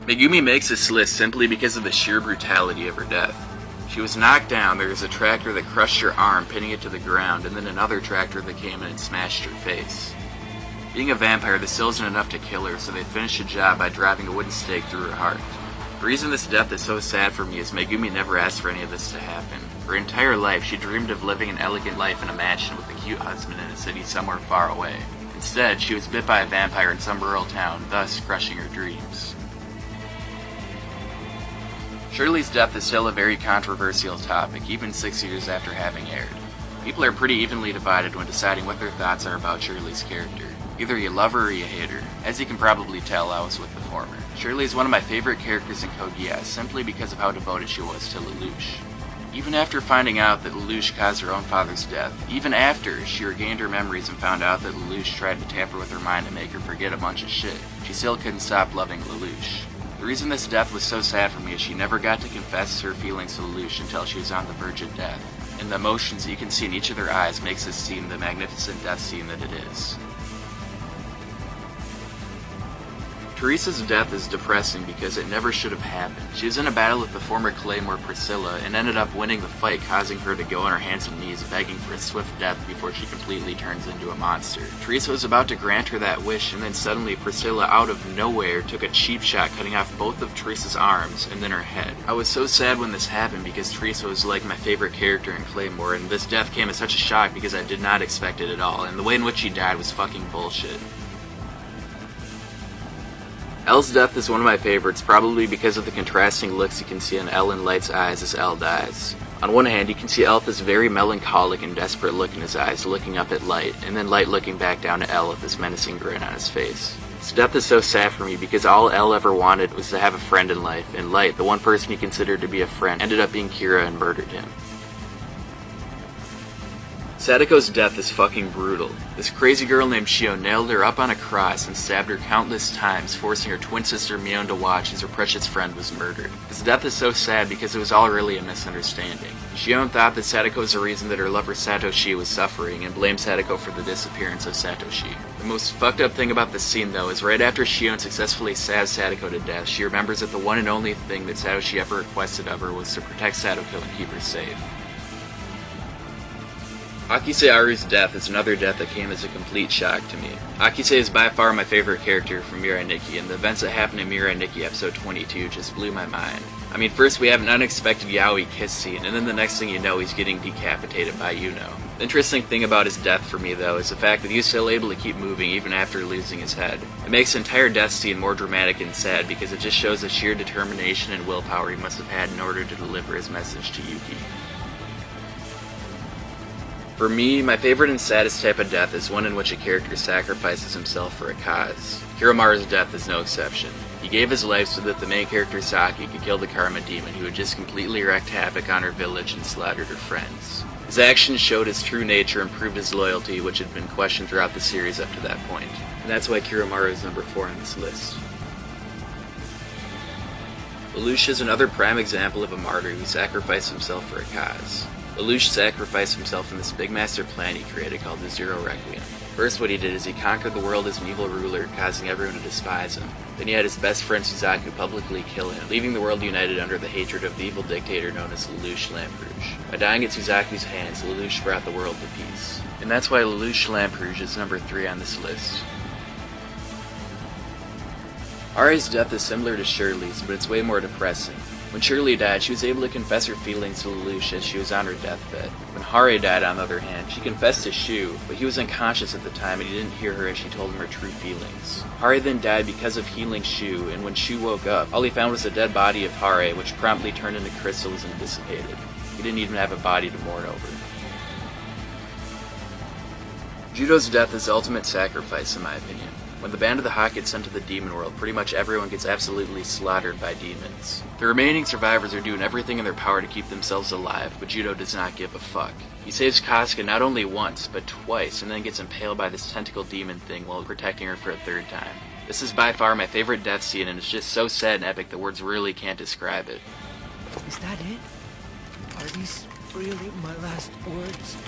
Megumi makes this list simply because of the sheer brutality of her death. She was knocked down, there was a tractor that crushed her arm, pinning it to the ground, and then another tractor that came in and smashed her face. Being a vampire, this still isn't enough to kill her, so they finish the job by driving a wooden stake through her heart. The reason this death is so sad for me is Megumi never asked for any of this to happen. Her entire life, she dreamed of living an elegant life in a mansion with a cute husband in a city somewhere far away. Instead, she was bit by a vampire in some rural town, thus crushing her dreams. Shirley's death is still a very controversial topic, even 6 years after having aired. People are pretty evenly divided when deciding what their thoughts are about Shirley's character. Either you love her or you hate her. As you can probably tell, I was with the former. Shirley is one of my favorite characters in Code Geass, simply because of how devoted she was to Lelouch. Even after finding out that Lelouch caused her own father's death, even after she regained her memories and found out that Lelouch tried to tamper with her mind and make her forget a bunch of shit, she still couldn't stop loving Lelouch. The reason this death was so sad for me is she never got to confess her feelings to Lelouch until she was on the verge of death, and the emotions you can see in each of their eyes makes this scene the magnificent death scene that it is. Teresa's death is depressing because it never should have happened. She was in a battle with the former Claymore Priscilla and ended up winning the fight, causing her to go on her hands and knees begging for a swift death before she completely turns into a monster. Teresa was about to grant her that wish, and then suddenly Priscilla out of nowhere took a cheap shot, cutting off both of Teresa's arms and then her head. I was so sad when this happened because Teresa was like my favorite character in Claymore, and this death came as such a shock because I did not expect it at all, and the way in which she died was fucking bullshit. Elle's death is one of my favorites, probably because of the contrasting looks you can see in Elle and Light's eyes as Elle dies. On one hand, you can see Elle with this very melancholic and desperate look in his eyes, looking up at Light, and then Light looking back down at Elle with this menacing grin on his face. This death is so sad for me because all Elle ever wanted was to have a friend in life, and Light, the one person he considered to be a friend, ended up being Kira and murdered him. Sadako's death is fucking brutal. This crazy girl named Shio nailed her up on a cross and stabbed her countless times, forcing her twin sister Mion to watch as her precious friend was murdered. This death is so sad because it was all really a misunderstanding. Shion thought that Sadako was the reason that her lover Satoshi was suffering and blamed Sadako for the disappearance of Satoshi. The most fucked up thing about this scene though is right after Shion successfully stabs Sadako to death, she remembers that the one and only thing that Satoshi ever requested of her was to protect Sadako and keep her safe. Akise Aru's death is another death that came as a complete shock to me. Akise is by far my favorite character from Mirai Nikki, and the events that happened in Mirai Nikki episode 22 just blew my mind. I mean, first we have an unexpected yaoi kiss scene, and then the next thing you know he's getting decapitated by Yuno. The interesting thing about his death for me though is the fact that he was still able to keep moving even after losing his head. It makes the entire death scene more dramatic and sad because it just shows the sheer determination and willpower he must have had in order to deliver his message to Yuki. For me, my favorite and saddest type of death is one in which a character sacrifices himself for a cause. Kiromaru's death is no exception. He gave his life so that the main character Saki could kill the Karma Demon who had just completely wreaked havoc on her village and slaughtered her friends. His actions showed his true nature and proved his loyalty, which had been questioned throughout the series up to that point. And that's why Kiromaru is number 4 on this list. Lelouch is another prime example of a martyr who sacrificed himself for a cause. Lelouch sacrificed himself in this big master plan he created called the Zero Requiem. First what he did is he conquered the world as an evil ruler, causing everyone to despise him. Then he had his best friend Suzaku publicly kill him, leaving the world united under the hatred of the evil dictator known as Lelouch Lamperouge. By dying at Suzaku's hands, Lelouch brought the world to peace. And that's why Lelouch Lamperouge is number 3 on this list. Ari's death is similar to Shirley's, but it's way more depressing. When Shirley died, she was able to confess her feelings to Lelouch as she was on her deathbed. When Hare died, on the other hand, she confessed to Shu, but he was unconscious at the time and he didn't hear her as she told him her true feelings. Hare then died because of healing Shu, and when Shu woke up, all he found was the dead body of Hare, which promptly turned into crystals and dissipated. He didn't even have a body to mourn over. Judo's death is the ultimate sacrifice, in my opinion. When the Band of the Hawk gets sent to the demon world, pretty much everyone gets absolutely slaughtered by demons. The remaining survivors are doing everything in their power to keep themselves alive, but Judo does not give a fuck. He saves Kasuga not only once, but twice, and then gets impaled by this tentacle demon thing while protecting her for a 3rd time. This is by far my favorite death scene, and it's just so sad and epic that words really can't describe it. Is that it? Are these really my last words?